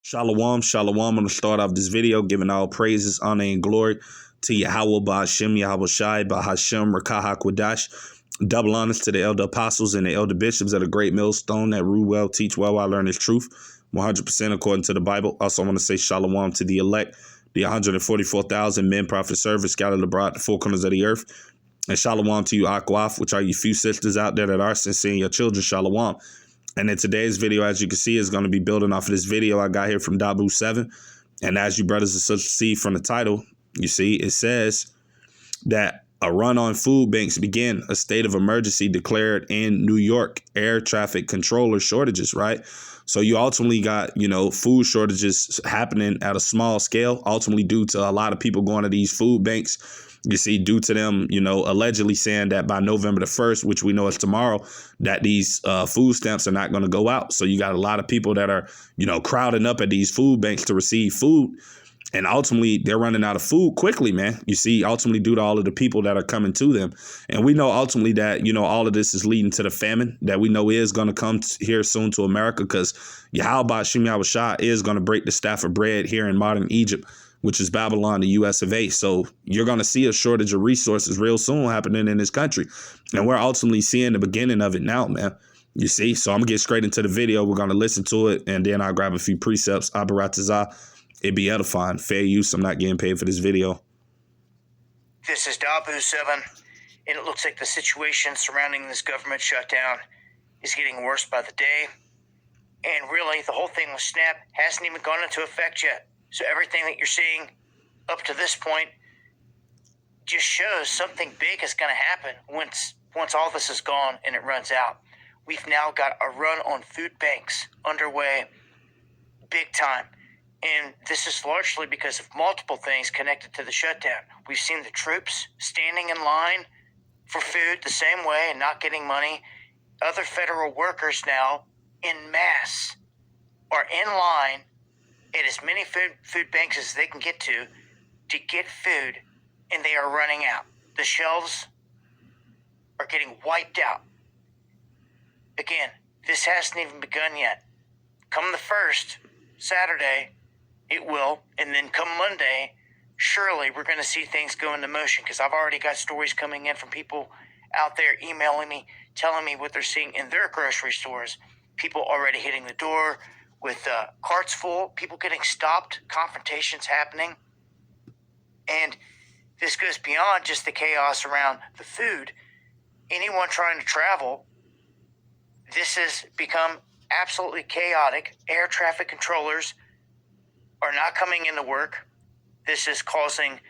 Shalom, shalom. I'm going to start off this video giving all praises, honor, and glory to Yahweh, Ba'ashem, Yahweh Shai, Ba'ashem, Rakah HaKodash. Double honors to the elder apostles and the elder bishops at a great millstone that rule well, teach well, while learn his truth, 100% according to the Bible. Also, I want to say shalom to the elect, the 144,000 men, prophet, servants scattered abroad the four corners of the earth. And shalom to you, Akwaf, which are you few sisters out there that are sincere, your children, shalom. And in today's video, as you can see, is going to be building off of this video I got here from Dabu7. And as you brothers and sisters see from the title, you see it says that a run on food banks begin, a state of emergency declared in New York, air traffic controller shortages, right? So you ultimately got, food shortages happening at a small scale, ultimately due to a lot of people going to these food banks. You see, due to them, allegedly saying that by November the 1st, which we know is tomorrow, that these food stamps are not going to go out. So you got a lot of people that are, crowding up at these food banks to receive food. And ultimately, they're running out of food quickly, man. You see, ultimately due to all of the people that are coming to them. And we know ultimately that, all of this is leading to the famine that we know is going to come here soon to America, because Yahweh Shem Yahweh Shah is going to break the staff of bread here in modern Egypt, which is Babylon, the US of A. So you're going to see a shortage of resources real soon happening in this country. And we're ultimately seeing the beginning of it now, man. You see, so I'm going to get straight into the video. We're going to listen to it, and then I'll grab a few precepts. Abaratazah. It be edifying. Fair use. I'm not getting paid for this video. This is Dabu7, and it looks like the situation surrounding this government shutdown is getting worse by the day. And really, the whole thing with SNAP hasn't even gone into effect yet. So everything that you're seeing up to this point just shows something big is going to happen once all this is gone and it runs out. We've now got a run on food banks underway big time. And this is largely because of multiple things connected to the shutdown. We've seen the troops standing in line for food the same way and not getting money. Other federal workers now, en masse, are in line at as many food banks as they can get to get food, and they are running out. The shelves are getting wiped out. Again, this hasn't even begun yet. Come the 1st, Saturday, it will, and then come Monday, surely we're going to see things go into motion, because I've already got stories coming in from people out there emailing me, telling me what they're seeing in their grocery stores. People already hitting the door with carts full, people getting stopped, confrontations happening. And this goes beyond just the chaos around the food. Anyone trying to travel, this has become absolutely chaotic. Air traffic controllers are not coming into work. This is causing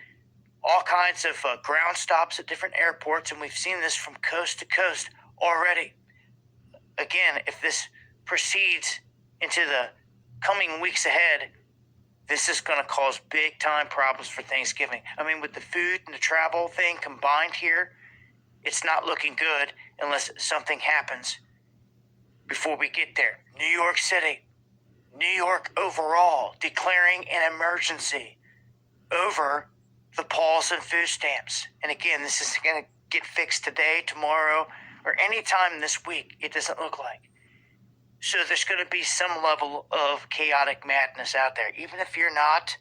all kinds of ground stops at different airports, and we've seen this from coast to coast already. Again, if this proceeds into the coming weeks ahead, this is going to cause big time problems for Thanksgiving. I mean, with the food and the travel thing combined here, it's not looking good unless something happens before we get there. New York City, New York overall declaring an emergency over the pause in food stamps. And again, this is going to get fixed today, tomorrow, or any time this week, it doesn't look like. So there's going to be some level of chaotic madness out there, even if you're not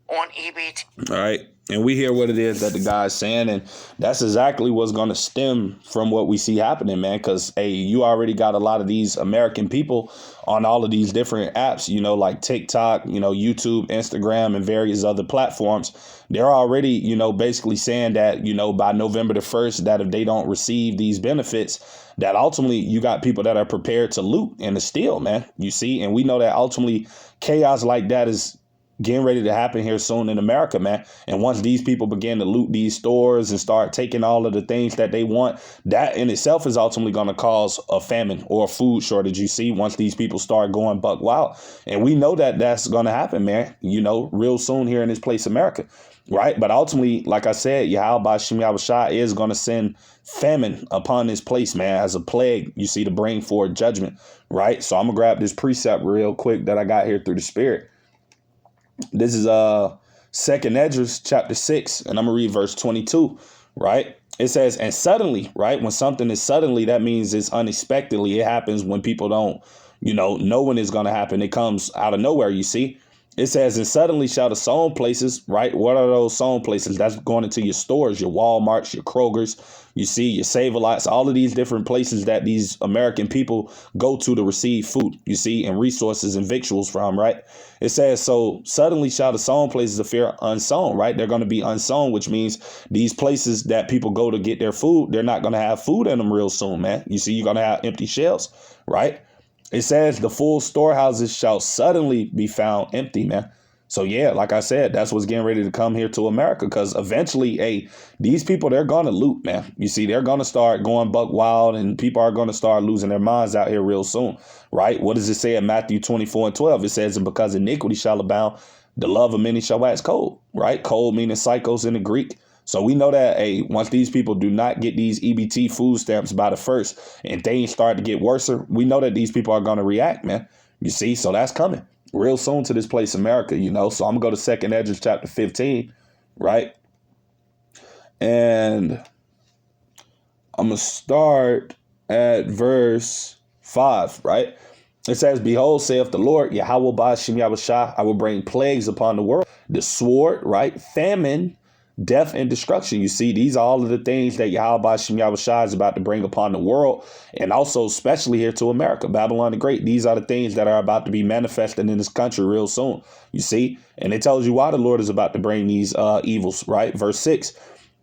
on EBT. All right. And we hear what it is that the guy's saying, and that's exactly what's going to stem from what we see happening, man, because, hey, you already got a lot of these American people on all of these different apps, like TikTok, YouTube, Instagram, and various other platforms. They're already, basically saying that, by November the 1st, that if they don't receive these benefits, that ultimately you got people that are prepared to loot and to steal, man. You see, and we know that ultimately chaos like that is getting ready to happen here soon in America, man. And once these people begin to loot these stores and start taking all of the things that they want, that in itself is ultimately going to cause a famine or a food shortage. You see, once these people start going buck wild. And we know that that's going to happen, man, real soon here in this place, America. Right. But ultimately, like I said, Yahweh Shem Yahweh Shah is going to send famine upon this place, man, as a plague, you see, to bring forth judgment. Right. So I'm going to grab this precept real quick that I got here through the Spirit. This is 2nd Esdras chapter 6, and I'm going to read verse 22, right? It says, and suddenly, right, when something is suddenly, that means it's unexpectedly. It happens when people don't, knowing is going to happen. It comes out of nowhere, you see. It says, and suddenly shall the sown places, right? What are those sown places? That's going into your stores, your Walmarts, your Krogers, you see, your Save-A-Lots, all of these different places that these American people go to receive food, you see, and resources and victuals from, right? It says, so suddenly shall the sown places appear unsown, right? They're going to be unsown, which means these places that people go to get their food, they're not going to have food in them real soon, man. You see, you're going to have empty shelves, right? It says the full storehouses shall suddenly be found empty, man. So, yeah, like I said, that's what's getting ready to come here to America, because eventually, these people, they're going to loot, man. You see, they're going to start going buck wild, and people are going to start losing their minds out here real soon, right? What does it say in Matthew 24:12? It says, and because iniquity shall abound, the love of many shall wax cold, right? Cold meaning psychos in the Greek. So we know that, once these people do not get these EBT food stamps by the first and things start to get worse, we know that these people are going to react, man. You see, so that's coming real soon to this place, America, So I'm going to go to 2nd Esdras chapter 15, right? And I'm going to start at verse 5, right? It says, behold, saith the Lord, Yahweh Ba'ashem Yahushua, I will bring plagues upon the world, the sword, right? Famine, death and destruction. You see, these are all of the things that Yahweh Ba'ashem Yahushua is about to bring upon the world, and also especially here to America, Babylon the Great. These are the things that are about to be manifested in this country real soon. You see, and it tells you why the Lord is about to bring these evils, right? Verse 6.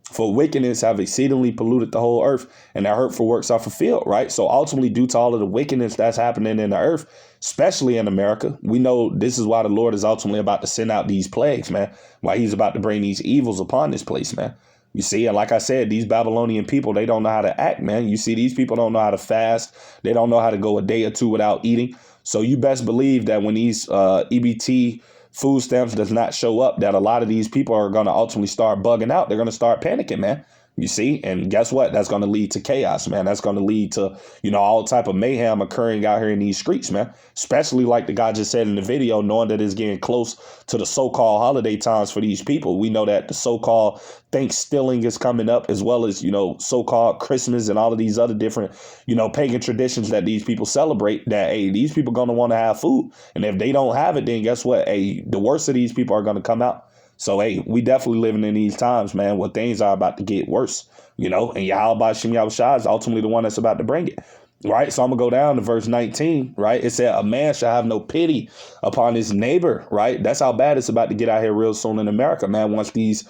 For wickedness have exceedingly polluted the whole earth, and their hurtful works are fulfilled, right? So ultimately, due to all of the wickedness that's happening in the earth, especially in America, we know this is why the Lord is ultimately about to send out these plagues, man. Why he's about to bring these evils upon this place, man. You see, and like I said, these Babylonian people, they don't know how to act, man. You see, these people don't know how to fast. They don't know how to go a day or two without eating. So you best believe that when these EBT food stamps does not show up, that a lot of these people are going to ultimately start bugging out. They're going to start panicking, man. You see, and guess what? That's going to lead to chaos, man. That's going to lead to, all type of mayhem occurring out here in these streets, man. Especially like the guy just said in the video, knowing that it's getting close to the so-called holiday times for these people. We know that the so-called Thanksgiving is coming up, as well as, so-called Christmas and all of these other different, pagan traditions that these people celebrate, that, these people going to want to have food. And if they don't have it, then guess what? The worst of these people are going to come out. So, we definitely living in these times, man, where things are about to get worse, and Yahweh Ba'ashem Yahushua is ultimately the one that's about to bring it, right? So I'm going to go down to verse 19, right? It said, a man shall have no pity upon his neighbor, right? That's how bad it's about to get out here real soon in America, man, once these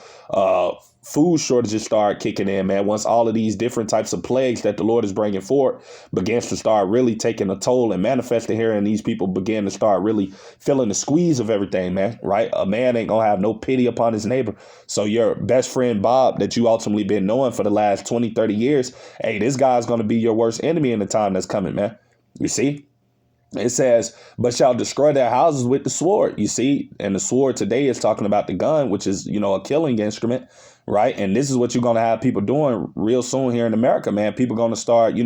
food shortages start kicking in, man. Once all of these different types of plagues that the Lord is bringing forth begins to start really taking a toll and manifesting here, and these people begin to start really feeling the squeeze of everything, man, right? A man ain't gonna have no pity upon his neighbor. So your best friend Bob that you ultimately been knowing for the last 20, 30 years, this guy's gonna be your worst enemy in the time that's coming, man. You see? It says, but shall destroy their houses with the sword, you see? And the sword today is talking about the gun, which is, a killing instrument, right? And this is what you're going to have people doing real soon here in America, man. People going to start,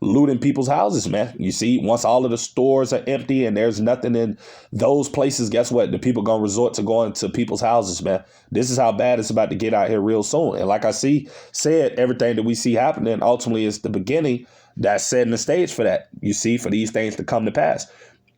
looting people's houses, man. You see, once all of the stores are empty and there's nothing in those places, guess what? The people going to resort to going to people's houses, man. This is how bad it's about to get out here real soon. And like I said, everything that we see happening ultimately is the beginning that's setting the stage for that, you see, for these things to come to pass.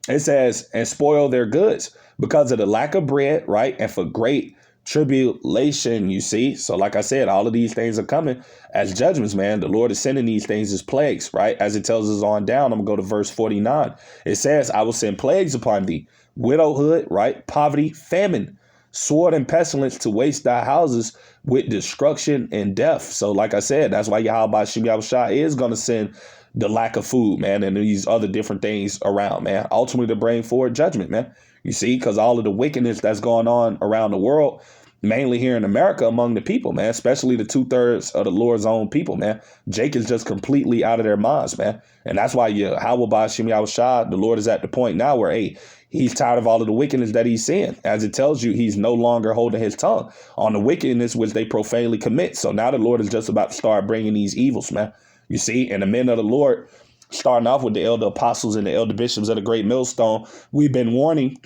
It says, and spoil their goods because of the lack of bread, right? And for great tribulation, you see. So like I said, all of these things are coming as judgments, man. The Lord is sending these things as plagues, right? As it tells us on down, I'm going to go to verse 49. It says, I will send plagues upon thee, widowhood, right? Poverty, famine, sword and pestilence to waste thy houses with destruction and death. So like I said, that's why Yahweh Ba'ashem Yahushua is going to send the lack of food, man, and these other different things around, man, ultimately to bring forward judgment, man. You see, because all of the wickedness that's going on around the world, mainly here in America among the people, man, especially the 2/3 of the Lord's own people, man. Jake is just completely out of their minds, man. And that's why Yahweh Ba'ashem Yahushua, the Lord is at the point now where, he's tired of all of the wickedness that he's seeing. As it tells you, he's no longer holding his tongue on the wickedness which they profanely commit. So now the Lord is just about to start bringing these evils, man. You see, and the men of the Lord, starting off with the elder apostles and the elder bishops of the great millstone, we've been warning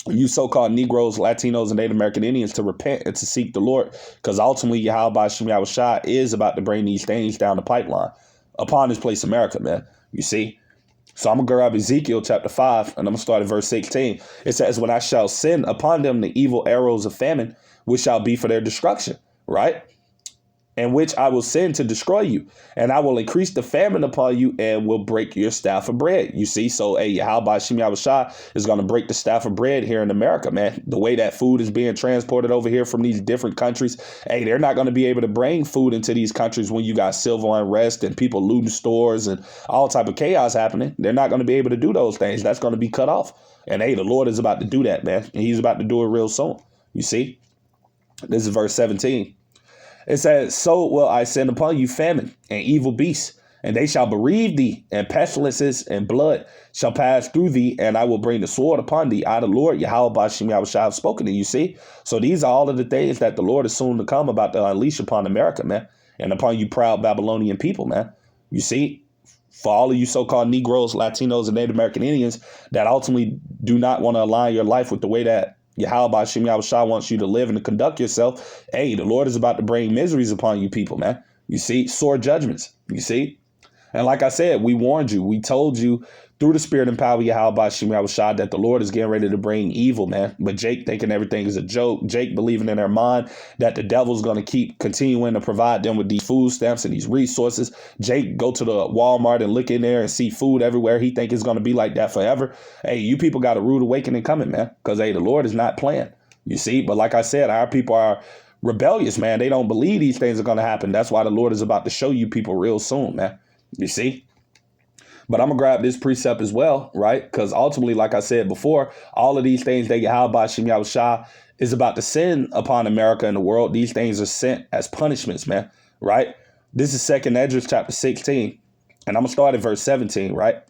you so-called Negroes, Latinos, and Native American Indians to repent and to seek the Lord, because ultimately Yahweh Ba'ashem Yahushua is about to bring these things down the pipeline upon this place, America, man. You see? So I'm going to grab Ezekiel chapter 5, and I'm going to start at verse 16. It says, when I shall send upon them the evil arrows of famine, which shall be for their destruction, right? And which I will send to destroy you. And I will increase the famine upon you and will break your staff of bread. You see, so Yahweh Shem Yahushua is going to break the staff of bread here in America, man. The way that food is being transported over here from these different countries, they're not going to be able to bring food into these countries when you got civil unrest and people looting stores and all type of chaos happening. They're not going to be able to do those things. That's going to be cut off. And the Lord is about to do that, man. And he's about to do it real soon. You see, this is verse 17. It says, so will I send upon you famine and evil beasts, and they shall bereave thee, and pestilences and blood shall pass through thee, and I will bring the sword upon thee. I, the Lord, Yahweh Bashem Yahushua, have spoken to you. See? So these are all of the things that the Lord is soon to come about to unleash upon America, man, and upon you proud Babylonian people, man. You see? For all of you so-called Negroes, Latinos, and Native American Indians that ultimately do not want to align your life with the way that Yahweh Shem Yahushua wants you to live and to conduct yourself. The Lord is about to bring miseries upon you people, man. You see, sore judgments. You see? And like I said, we warned you. We told you through the spirit and power of Yahweh Shem Yahushua that the Lord is getting ready to bring evil, man. But Jake thinking everything is a joke. Jake believing in their mind that the devil's going to keep continuing to provide them with these food stamps and these resources. Jake go to the Walmart and look in there and see food everywhere. He think it's going to be like that forever. You people got a rude awakening coming, man. Because, the Lord is not playing. You see? But like I said, our people are rebellious, man. They don't believe these things are going to happen. That's why the Lord is about to show you people real soon, man. You see? But I'm going to grab this precept as well, right? Because ultimately, like I said before, all of these things that Yahweh Shem Yahushua is about to send upon America and the world, these things are sent as punishments, man, right? This is 2nd Esdras chapter 16, and I'm going to start at verse 17, right?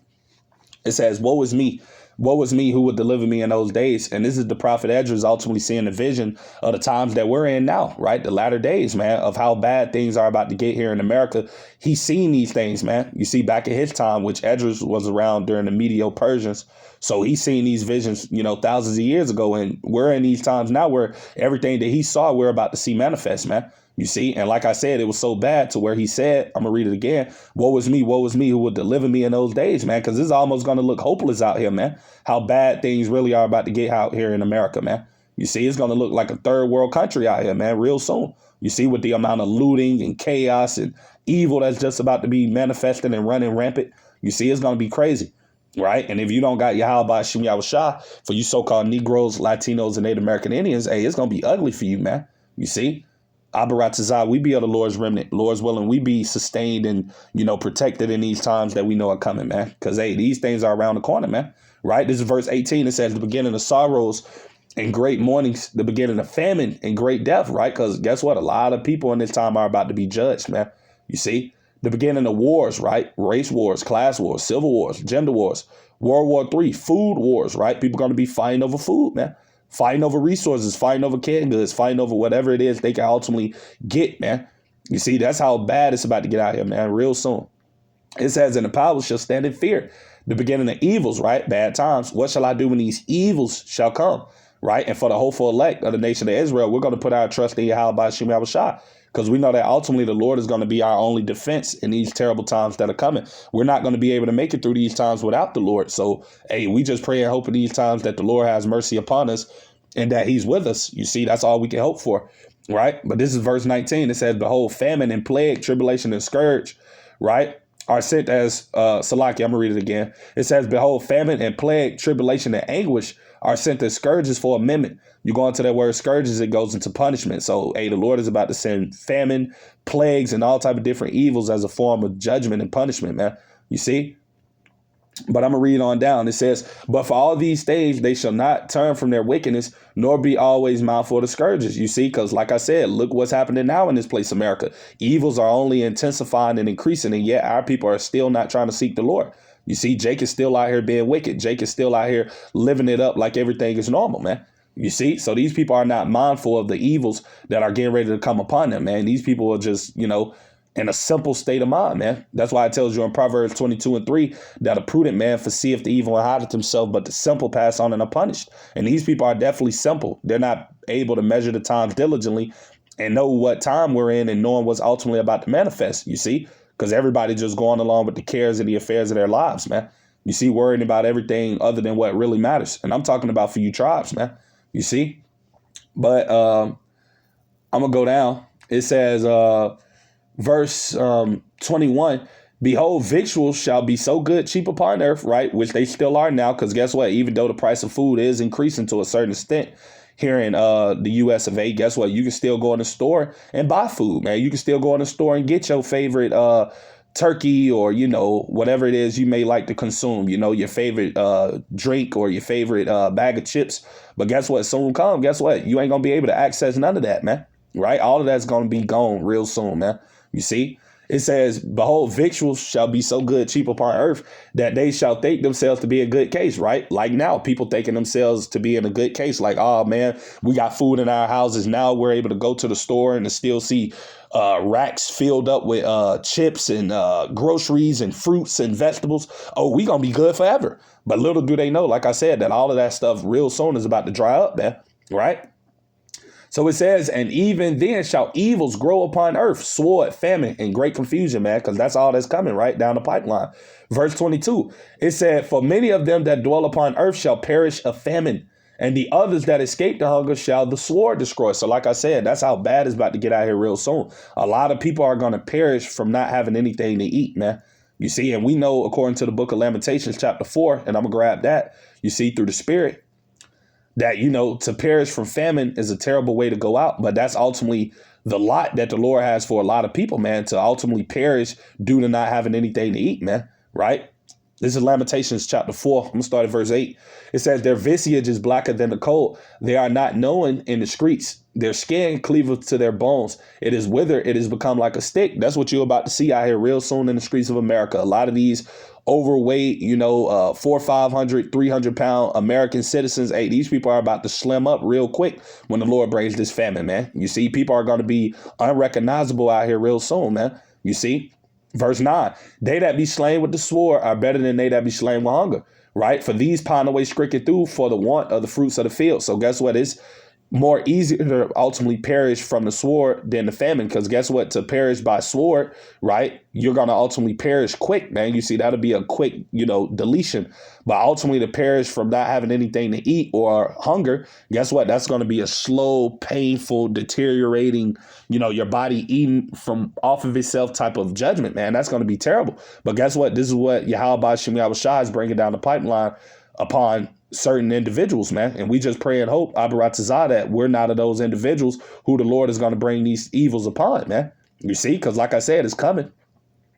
It says, woe is me who would deliver me in those days. And this is the prophet Esdras ultimately seeing the vision of the times that we're in now, right? The latter days, man, of how bad things are about to get here in America. He's seen these things, man. You see, back in his time, which Esdras was around during the Medo-Persians. So he's seen these visions, thousands of years ago. And we're in these times now where everything that he saw, we're about to see manifest, man. You see, and like I said, it was so bad to where he said, I'm going to read it again. Woe is me who would deliver me in those days, man, because this is almost going to look hopeless out here, man. How bad things really are about to get out here in America, man. You see, it's going to look like a third world country out here, man, real soon. You see, with the amount of looting and chaos and evil that's just about to be manifesting and running rampant. You see, it's going to be crazy. Right. And if you don't got Yahweh Shem Yahushua, for you so-called Negroes, Latinos, and Native American Indians, it's going to be ugly for you, man. You see. Abaratazah, we be of the Lord's remnant. Lord's willing, we be sustained and, protected in these times that we know are coming, man. Because, these things are around the corner, man. Right? This is verse 18. It says the beginning of sorrows and great mournings, the beginning of famine and great death, right? Because guess what? A lot of people in this time are about to be judged, man. You see? The beginning of wars, right? Race wars, class wars, civil wars, gender wars, World War III, food wars, right? People are going to be fighting over food, man. Fighting over resources, fighting over canned goods, fighting over whatever it is they can ultimately get, man. You see, that's how bad it's about to get out here, man, real soon. It says, and the powers shall stand in fear. The beginning of evils, right? Bad times. What shall I do when these evils shall come, right? And for the hopeful elect of the nation of Israel, we're going to put our trust in Yahweh Shem Yahushua. Because we know that ultimately the Lord is going to be our only defense in these terrible times that are coming. We're not going to be able to make it through these times without the Lord. So, we just pray and hope in these times that the Lord has mercy upon us and that he's with us. You see, that's all we can hope for. Right. But this is verse 19. It says, behold, famine and plague, tribulation and scourge, right, are sent as Salaki. I'm going to read it again. It says, behold, famine and plague, tribulation and anguish are sent as scourges for amendment. You go into that word scourges, it goes into punishment. So, the Lord is about to send famine, plagues, and all type of different evils as a form of judgment and punishment, man. You see? But I'm going to read on down. It says, but for all these things, they shall not turn from their wickedness, nor be always mindful of the scourges. You see, because like I said, look what's happening now in this place, America. Evils are only intensifying and increasing, and yet our people are still not trying to seek the Lord. You see, Jake is still out here being wicked. Jake is still out here living it up like everything is normal, man. You see, so these people are not mindful of the evils that are getting ready to come upon them, man. These people are just, in a simple state of mind, man. That's why it tells you in Proverbs 22:3 that a prudent man foreseeth the evil and hideth himself, but the simple pass on and are punished. And these people are definitely simple. They're not able to measure the times diligently and know what time we're in and knowing what's ultimately about to manifest, you see, because everybody just going along with the cares and the affairs of their lives, man. You see, worrying about everything other than what really matters. And I'm talking about for you tribes, man. You see? But I'm going to go down. It says, verse 21, behold, victuals shall be so good, cheap upon earth, right? Which they still are now, because guess what? Even though the price of food is increasing to a certain extent here in the US of A, guess what? You can still go in the store and buy food, man. You can still go in the store and get your favorite turkey or, whatever it is you may like to consume, your favorite drink or your favorite bag of chips. But guess what? Soon come, guess what? You ain't going to be able to access none of that, man. Right? All of that's going to be gone real soon, man. You see? It says, behold, victuals shall be so good, cheap upon earth, that they shall think themselves to be a good case, right? Like now, people thinking themselves to be in a good case. Like, oh, man, we got food in our houses. Now we're able to go to the store and to still see racks filled up with chips and groceries and fruits and vegetables. Oh, we going to be good forever. But little do they know, like I said, that all of that stuff real soon is about to dry up, man. Right? So it says, and even then shall evils grow upon earth, sword, famine, and great confusion, man, because that's all that's coming right down the pipeline. Verse 22, it said, for many of them that dwell upon earth shall perish of famine, and the others that escape the hunger shall the sword destroy. So like I said, that's how bad it's about to get out here real soon. A lot of people are going to perish from not having anything to eat, man. You see, and we know according to the book of Lamentations, chapter 4, and I'm going to grab that, you see, through the Spirit, that, to perish from famine is a terrible way to go out. But that's ultimately the lot that the Lord has for a lot of people, man, to ultimately perish due to not having anything to eat, man. Right? This is Lamentations chapter 4. I'm going to start at verse 8. It says, their visage is blacker than the coal. They are not known in the streets. Their skin cleaveth to their bones. It is withered. It has become like a stick. That's what you're about to see out here real soon in the streets of America. A lot of these overweight, 400, 500, 300-pound American citizens. Hey, these people are about to slim up real quick when the Lord brings this famine, man. You see, people are going to be unrecognizable out here real soon, man. You see, verse 9, they that be slain with the sword are better than they that be slain with hunger, right? For these pine away cricket through for the want of the fruits of the field. So guess what? It's more easy to ultimately perish from the sword than the famine. Because guess what? To perish by sword, right? You're going to ultimately perish quick, man. You see, that'll be a quick, deletion. But ultimately to perish from not having anything to eat or hunger, guess what? That's going to be a slow, painful, deteriorating, your body eating from off of itself type of judgment, man. That's going to be terrible. But guess what? This is what Yahweh Shem Yahweh Shai is bringing down the pipeline upon certain individuals, man. And we just pray and hope, Abaratazah, that we're not of those individuals who the Lord is going to bring these evils upon, man. You see, because like I said, it's coming.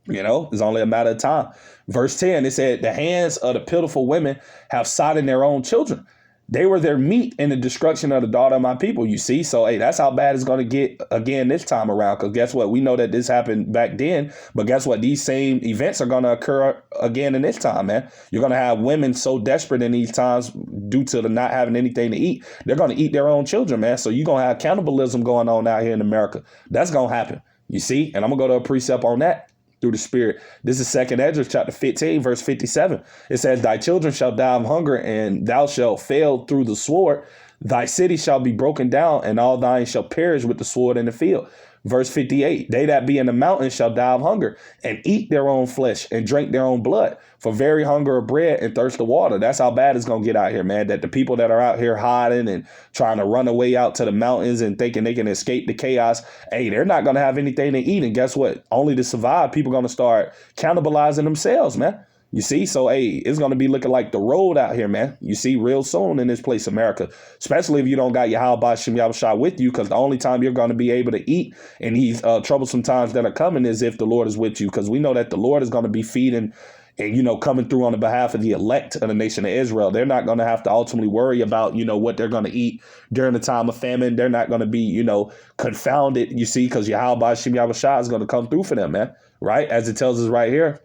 It's only a matter of time. Verse 10, it said, the hands of the pitiful women have sodden their own children. They were their meat in the destruction of the daughter of my people, you see. So, hey, that's how bad it's going to get again this time around. Because guess what? We know that this happened back then. But guess what? These same events are going to occur again in this time, man. You're going to have women so desperate in these times due to the not having anything to eat. They're going to eat their own children, man. So you're going to have cannibalism going on out here in America. That's going to happen, you see. And I'm going to go to a precept on that through the Spirit. This is 2nd Ezra chapter 15, verse 57. It says, thy children shall die of hunger, and thou shalt fail through the sword. Thy city shall be broken down, and all thine shall perish with the sword in the field. Verse 58, they that be in the mountains shall die of hunger, and eat their own flesh, and drink their own blood, for very hunger of bread and thirst of water. That's how bad it's going to get out here, man, that the people that are out here hiding and trying to run away out to the mountains and thinking they can escape the chaos, hey, they're not going to have anything to eat. And guess what? Only to survive, people are going to start cannibalizing themselves, man. You see, so, hey, it's going to be looking like the road out here, man. You see, real soon in this place, America, especially if you don't got Yahweh Shem Yahweh Shai with you, because the only time you're going to be able to eat in these troublesome times that are coming is if the Lord is with you, because we know that the Lord is going to be feeding and, coming through on the behalf of the elect of the nation of Israel. They're not going to have to ultimately worry about, what they're going to eat during the time of famine. They're not going to be, confounded, you see, because Yahweh Shem Yahweh Shai is going to come through for them, man. Right? As it tells us right here.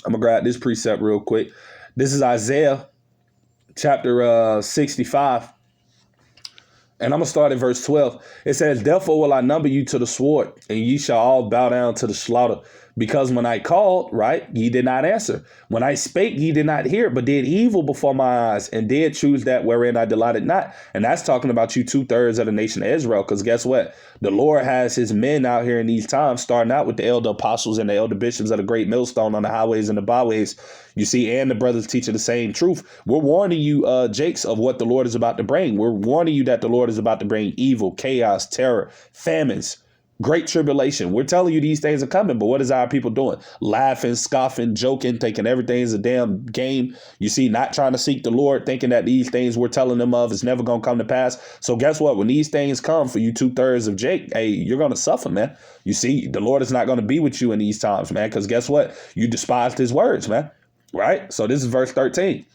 I'm going to grab this precept real quick. This is Isaiah chapter 65. And I'm going to start at verse 12. It says, therefore will I number you to the sword, and ye shall all bow down to the slaughter. Because when I called, right, ye did not answer. When I spake, ye did not hear, but did evil before my eyes, and did choose that wherein I delighted not. And that's talking about you 2/3 of the nation of Israel. Because guess what? The Lord has his men out here in these times, starting out with the elder apostles and the elder bishops of the great millstone on the highways and the byways. You see, and the brothers teaching the same truth. We're warning you, Jakes, of what the Lord is about to bring. We're warning you that the Lord is about to bring evil, chaos, terror, famines, great tribulation. We're telling you these things are coming, but what is our people doing? Laughing, scoffing, joking, thinking everything's a damn game. You see, not trying to seek the Lord, thinking that these things we're telling them of is never going to come to pass. So guess what? When these things come for you 2/3 of Jake, hey, you're going to suffer, man. You see, the Lord is not going to be with you in these times, man, because guess what? You despised his words, man. Right? So this is verse 13.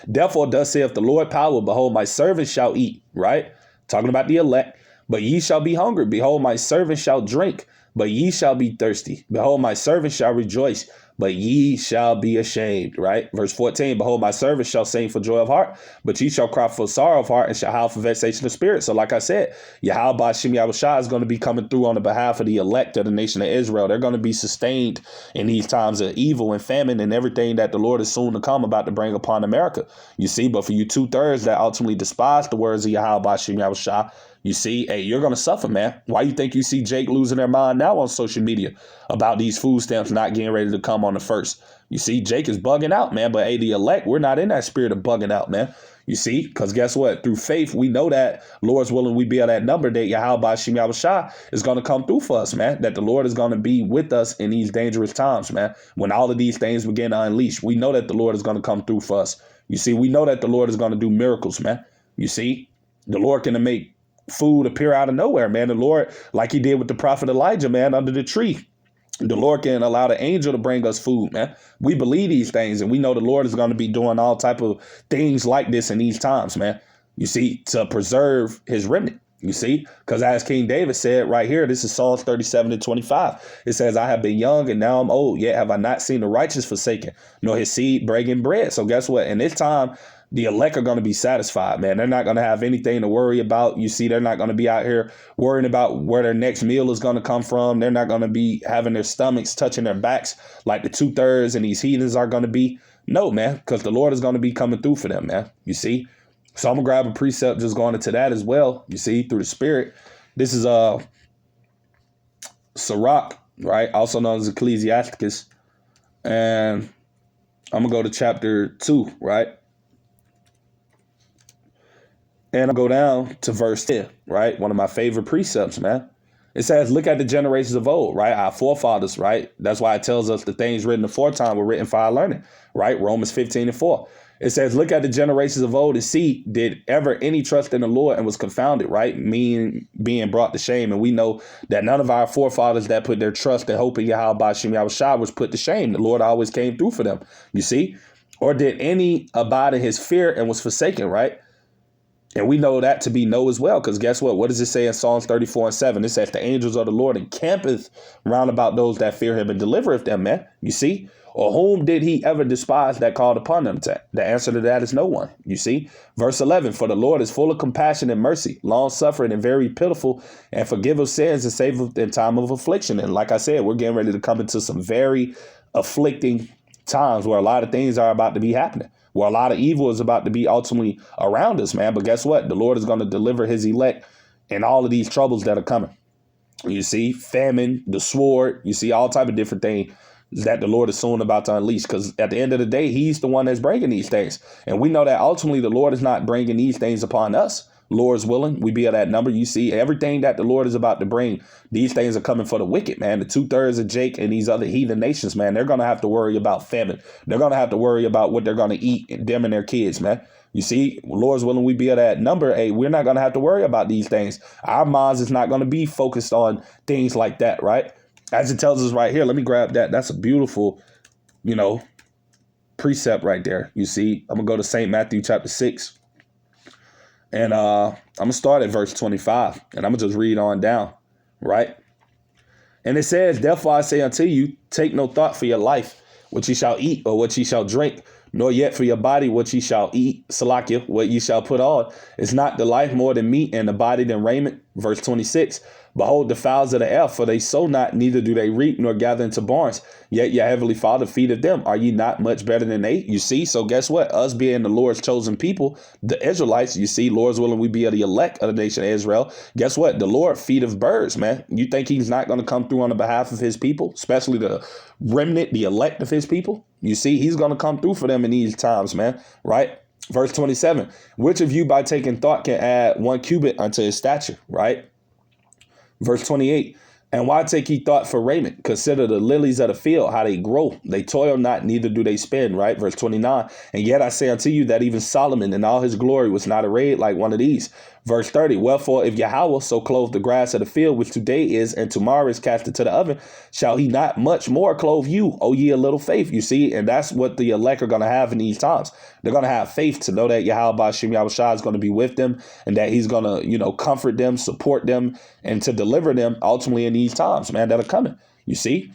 Therefore, thus saith the Lord power, behold, my servants shall eat, right? Talking about the elect. But ye shall be hungry. Behold, my servant shall drink, but ye shall be thirsty. Behold, my servant shall rejoice, but ye shall be ashamed. Right? Verse 14, behold, my servant shall sing for joy of heart, but ye shall cry for sorrow of heart and shall howl for vexation of spirit. So like I said, Yahweh Ba'ashem Yahushua is going to be coming through on the behalf of the elect of the nation of Israel. They're going to be sustained in these times of evil and famine and everything that the Lord is soon to come about to bring upon America. You see, but for you 2/3 that ultimately despise the words of Yahweh Ba'ashem Yahushua, you see, hey, you're going to suffer, man. Why you think you see Jake losing their mind now on social media about these food stamps not getting ready to come on the 1st? You see, Jake is bugging out, man. But hey, the elect, we're not in that spirit of bugging out, man. You see, because guess what? Through faith, we know that, Lord's willing, we be at that number that Yahweh Ba'ashem Yahushua is going to come through for us, man. That the Lord is going to be with us in these dangerous times, man. When all of these things begin to unleash, we know that the Lord is going to come through for us. You see, we know that the Lord is going to do miracles, man. You see, the Lord can make food appear out of nowhere, man. The Lord, like he did with the prophet Elijah, man, under the tree. The Lord can allow the angel to bring us food, man. We believe these things, and we know the Lord is going to be doing all type of things like this in these times, man. You see, to preserve his remnant. You see, because as King David said right here, this is Psalms 37:25. It says, I have been young and now I'm old, yet have I not seen the righteous forsaken, nor his seed breaking bread. So guess what? In this time, the elect are going to be satisfied, man. They're not going to have anything to worry about. You see, they're not going to be out here worrying about where their next meal is going to come from. They're not going to be having their stomachs touching their backs like the 2/3 and these heathens are going to be. No, man, because the Lord is going to be coming through for them, man. You see? So I'm going to grab a precept just going into that as well. You see, through the spirit. This is Sirach, right? Also known as Ecclesiasticus. And I'm going to go to chapter 2, right? And I'll go down to verse 10, right? One of my favorite precepts, man. It says, look at the generations of old, right? Our forefathers, right? That's why it tells us the things written aforetime were written for our learning, right? Romans 15:4. It says, look at the generations of old and see, did ever any trust in the Lord and was confounded, right? Meaning being brought to shame. And we know that none of our forefathers that put their trust and hope in Yahweh Ba'ashem Yahushua was put to shame. The Lord always came through for them, you see? Or did any abide in his fear and was forsaken, right? And we know that to be no as well, because guess what? What does it say in Psalms 34:7? It says, the angels of the Lord encampeth round about those that fear him and delivereth them, man. You see? Or whom did he ever despise that called upon them? The answer to that is no one. You see? Verse 11, for the Lord is full of compassion and mercy, long-suffering and very pitiful, and forgiveth sins and saveth in time of affliction. And like I said, we're getting ready to come into some very afflicting times where a lot of things are about to be happening, where a lot of evil is about to be ultimately around us, man. But guess what? The Lord is going to deliver his elect in all of these troubles that are coming. You see, famine, the sword, you see all type of different things that the Lord is soon about to unleash, because at the end of the day, he's the one that's bringing these things. And we know that ultimately the Lord is not bringing these things upon us. Lord's willing, we be at that number. You see, everything that the Lord is about to bring, these things are coming for the wicked, man. The 2/3 of Jake and these other heathen nations, man, they're going to have to worry about famine. They're going to have to worry about what they're going to eat, and them and their kids, man. You see, Lord's willing, we be at that number. Hey, we're not going to have to worry about these things. Our minds is not going to be focused on things like that, right? As it tells us right here, let me grab that. That's a beautiful, precept right there. You see, I'm going to go to St. Matthew chapter 6. And I'm going to start at verse 25. And I'm going to just read on down, right? And it says, therefore I say unto you, take no thought for your life, what ye shall eat or what ye shall drink, nor yet for your body what ye shall eat, Salakia, what ye shall put on. Is not the life more than meat and the body than raiment? Verse 26, behold the fowls of the air, for they sow not, neither do they reap, nor gather into barns. Yet your heavenly Father feedeth them. Are ye not much better than they? You see, so guess what? Us being the Lord's chosen people, the Israelites, you see, Lord's willing, we be of the elect of the nation of Israel. Guess what? The Lord feedeth birds, man. You think he's not going to come through on the behalf of his people, especially the remnant, the elect of his people? You see, he's going to come through for them in these times, man, right? Verse 27, which of you by taking thought can add 1 cubit unto his stature, right? Verse 28, and why take ye thought for raiment? Consider the lilies of the field, how they grow. They toil not, neither do they spin, right? Verse 29, and yet I say unto you that even Solomon in all his glory was not arrayed like one of these. Verse 30, wherefore if Yahweh so clothe the grass of the field, which today is and tomorrow is cast into the oven, shall he not much more clothe you, O ye a little faith? You see, and that's what the elect are going to have in these times. They're going to have faith to know that Yahweh Ba'ashem Yahushua is going to be with them and that he's going to, comfort them, support them, and to deliver them ultimately in these times, man, that are coming. You see?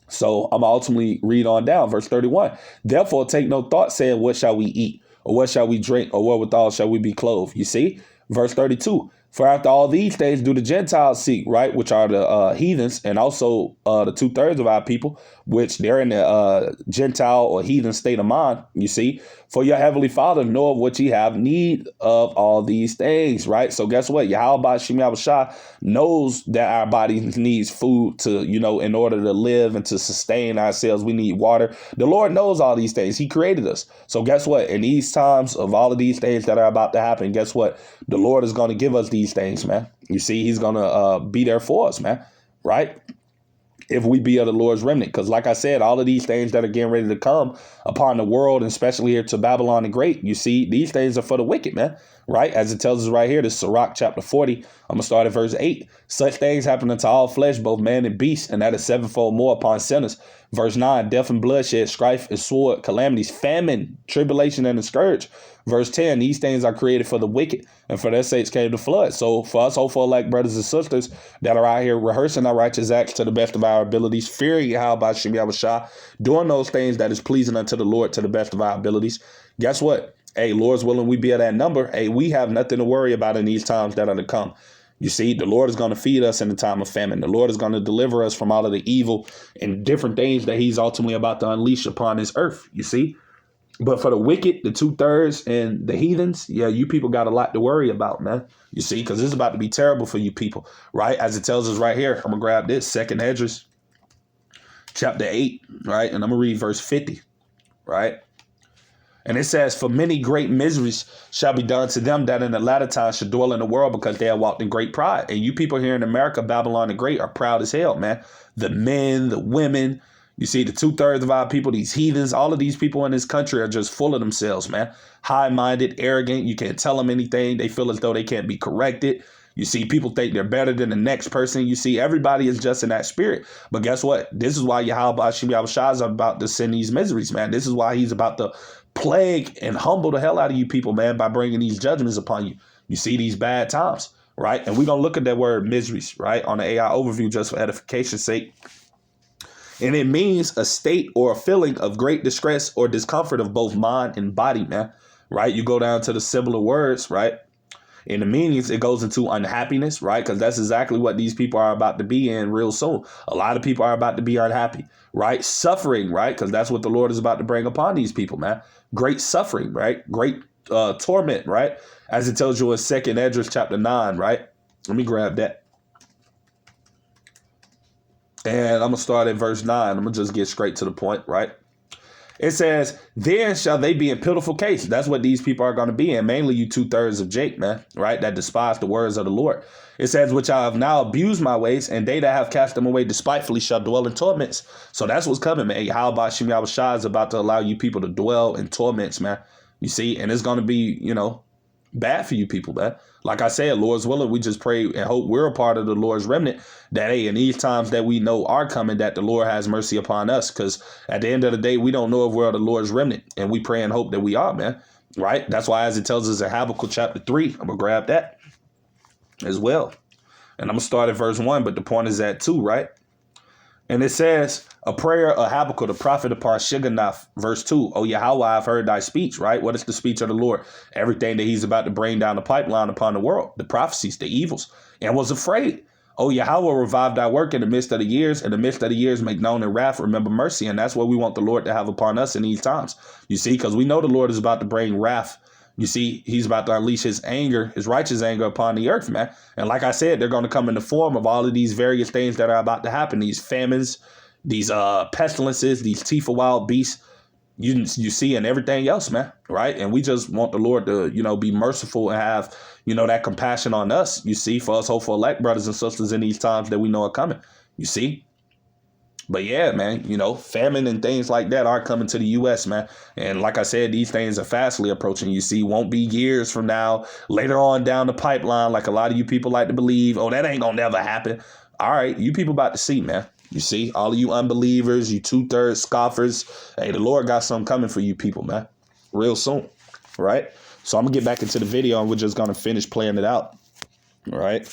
So I'm ultimately read on down, verse 31. Therefore take no thought, saying, what shall we eat? Or what shall we drink? Or wherewithal shall we be clothed? You see? Verse 32, for after all these things do the Gentiles seek, right, which are the heathens, and also the 2/3 of our people, which they're in the Gentile or heathen state of mind, you see. For your heavenly Father knoweth what ye have need of all these things, right? So guess what? Yahweh Ba'ashem Yahushua knows that our body needs food to, in order to live and to sustain ourselves, we need water. The Lord knows all these things. He created us. So guess what? In these times of all of these things that are about to happen, guess what? The Lord is going to give us these things, man. You see, he's going to be there for us, man, right? If we be of the Lord's remnant. Because like I said, all of these things that are getting ready to come upon the world, and especially here to Babylon the Great, you see, these things are for the wicked, man. Right? As it tells us right here, this is Sirach chapter 40. I'm going to start at verse 8. Such things happen unto all flesh, both man and beast, and that is sevenfold more upon sinners. Verse 9, death and bloodshed, strife and sword, calamities, famine, tribulation, and a scourge. Verse 10, these things are created for the wicked, and for their sakes came the flood. So for us hopeful elect brothers and sisters that are out here rehearsing our righteous acts to the best of our abilities, fearing Yahweh Ba'ashem Yahushua, doing those things that is pleasing unto the Lord to the best of our abilities, guess what? Hey, Lord's willing, we be at that number. Hey, we have nothing to worry about in these times that are to come. You see, the Lord is going to feed us in the time of famine. The Lord is going to deliver us from all of the evil and different things that he's ultimately about to unleash upon this earth. You see, but for the wicked, the 2/3 and the heathens, yeah, you people got a lot to worry about, man. You see, because this is about to be terrible for you people, right? As it tells us right here, I'm going to grab this, 2nd Esdras, chapter 8, right? And I'm going to read verse 50, right? And it says, for many great miseries shall be done to them that in the latter time should dwell in the world, because they have walked in great pride. And you people here in America, Babylon the Great, are proud as hell, man. The men, the women, you see, the 2/3 of our people, these heathens, all of these people in this country are just full of themselves, man. High-minded, arrogant. You can't tell them anything. They feel as though they can't be corrected. You see, people think they're better than the next person. You see, everybody is just in that spirit. But guess what? This is why Yahweh Ba'ashem Yahushua is about to send these miseries, man. This is why he's about to plague and humble the hell out of you people, man, by bringing these judgments upon you. You see these bad times, right? And we're going to look at that word miseries, right, on the AI overview just for edification's sake. And it means a state or a feeling of great distress or discomfort of both mind and body, man, right? You go down to the similar words, right? In the meanings, it goes into unhappiness, right? Because that's exactly what these people are about to be in real soon. A lot of people are about to be unhappy, right? Suffering, right? Because that's what the Lord is about to bring upon these people, man. Great suffering, right? Great torment, right? As it tells you in 2nd Esdras chapter 9, right? Let me grab that. And I'm going to start at verse 9. I'm going to just get straight to the point, right? It says, then shall they be in pitiful case. That's what these people are going to be in. Mainly you 2/3 of Jake, man, right? That despise the words of the Lord. It says, which I have now abused my ways, and they that have cast them away despitefully shall dwell in torments. So that's what's coming, man. How about Shem Yahushua is about to allow you people to dwell in torments, man. You see, and it's going to be, bad for you people, man. Like I said, Lord's willing, we just pray and hope we're a part of the Lord's remnant, that, hey, in these times that we know are coming, that the Lord has mercy upon us. Because at the end of the day, we don't know if we're the Lord's remnant, and we pray and hope that we are, man. Right? That's why, as it tells us in Habakkuk chapter 3, I'm going to grab that as well. And I'm going to start at verse 1, but the point is at 2, right? And it says, a prayer of Habakkuk, the prophet upon Shigionoth, verse 2. Oh, Yahweh, I've heard thy speech, right? What is the speech of the Lord? Everything that he's about to bring down the pipeline upon the world, the prophecies, the evils, and was afraid. Oh, Yahweh, revive thy work in the midst of the years. In the midst of the years, make known in wrath, remember mercy. And that's what we want the Lord to have upon us in these times. You see, because we know the Lord is about to bring wrath. You see, he's about to unleash his anger, his righteous anger upon the earth, man. And like I said, they're going to come in the form of all of these various things that are about to happen. These famines, these pestilences, these teeth of wild beasts, you see, and everything else, man, right? And we just want the Lord to, be merciful and have, that compassion on us, you see, for us hopeful elect brothers and sisters in these times that we know are coming, you see. But yeah, man, famine and things like that are coming to the U.S., man. And like I said, these things are fastly approaching. You see, won't be years from now, later on down the pipeline, like a lot of you people like to believe. Oh, that ain't gonna never happen. All right, you people about to see, man. You see, all of you unbelievers, you 2/3 scoffers. Hey, the Lord got something coming for you people, man, real soon, right? So I'm gonna get back into the video and we're just gonna finish playing it out, all right?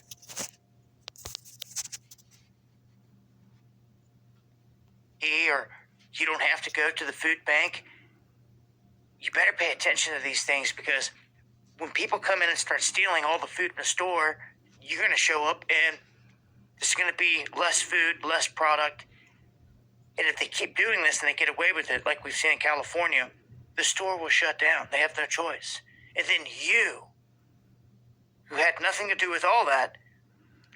Or you don't have to go to the food bank. You better pay attention to these things, because when people come in and start stealing all the food in the store, you're going to show up and there's going to be less food, less product. And if they keep doing this and they get away with it, like we've seen in California, the store will shut down. They have no choice. And then you, who had nothing to do with all that,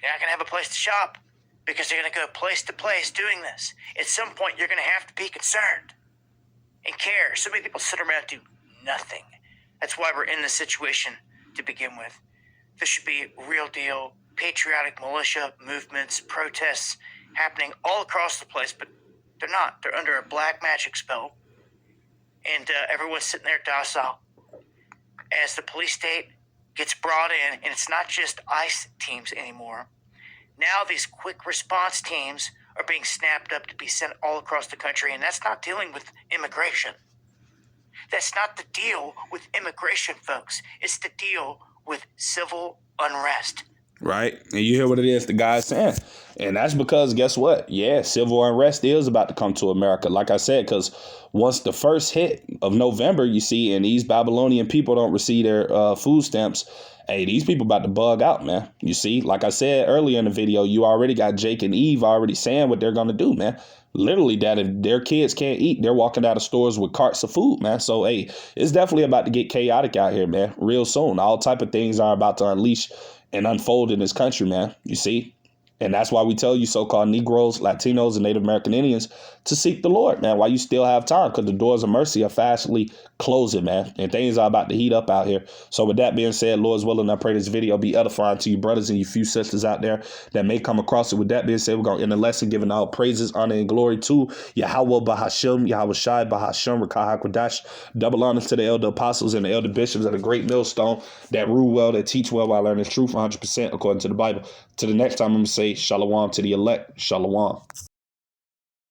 you're not going to have a place to shop, because they're going to go place to place doing this. At some point, you're going to have to be concerned and care. So many people sit around and do nothing. That's why we're in this situation to begin with. There should be real deal patriotic militia movements, protests happening all across the place, but they're not. They're under a black magic spell, and everyone's sitting there docile as the police state gets brought in. And it's not just ICE teams anymore. Now these quick response teams are being snapped up to be sent all across the country, and that's not dealing with immigration. That's not the deal with immigration, folks. It's the deal with civil unrest. Right. And you hear what it is the guy's saying. And that's because, guess what? Yeah, civil unrest is about to come to America. Like I said, because once the first hit of November, you see, and these Babylonian people don't receive their food stamps, hey, these people about to bug out, man. You see, like I said earlier in the video, you already got Jake and Eve already saying what they're going to do, man. Literally, that if their kids can't eat, they're walking out of stores with carts of food, man. So, hey, it's definitely about to get chaotic out here, man, real soon. All type of things are about to unleash and unfold in this country, man. You see? And that's why we tell you so-called Negroes, Latinos, and Native American Indians to seek the Lord, man, while you still have time, because the doors of mercy are fastly closing, man, and things are about to heat up out here. So with that being said, Lord's willing, I pray this video be edifying to you brothers and you few sisters out there that may come across it. With that being said, we're going to end the lesson giving all praises, honor, and glory to Yahweh Bahashim, Yahweh Shai Bahashim, Rakah HaKodash. Double honors to the elder apostles and the elder bishops of the great millstone that rule well, that teach well while learning truth 100% according to the Bible. To the next time, I'm going to say shalom to the elect. Shalom.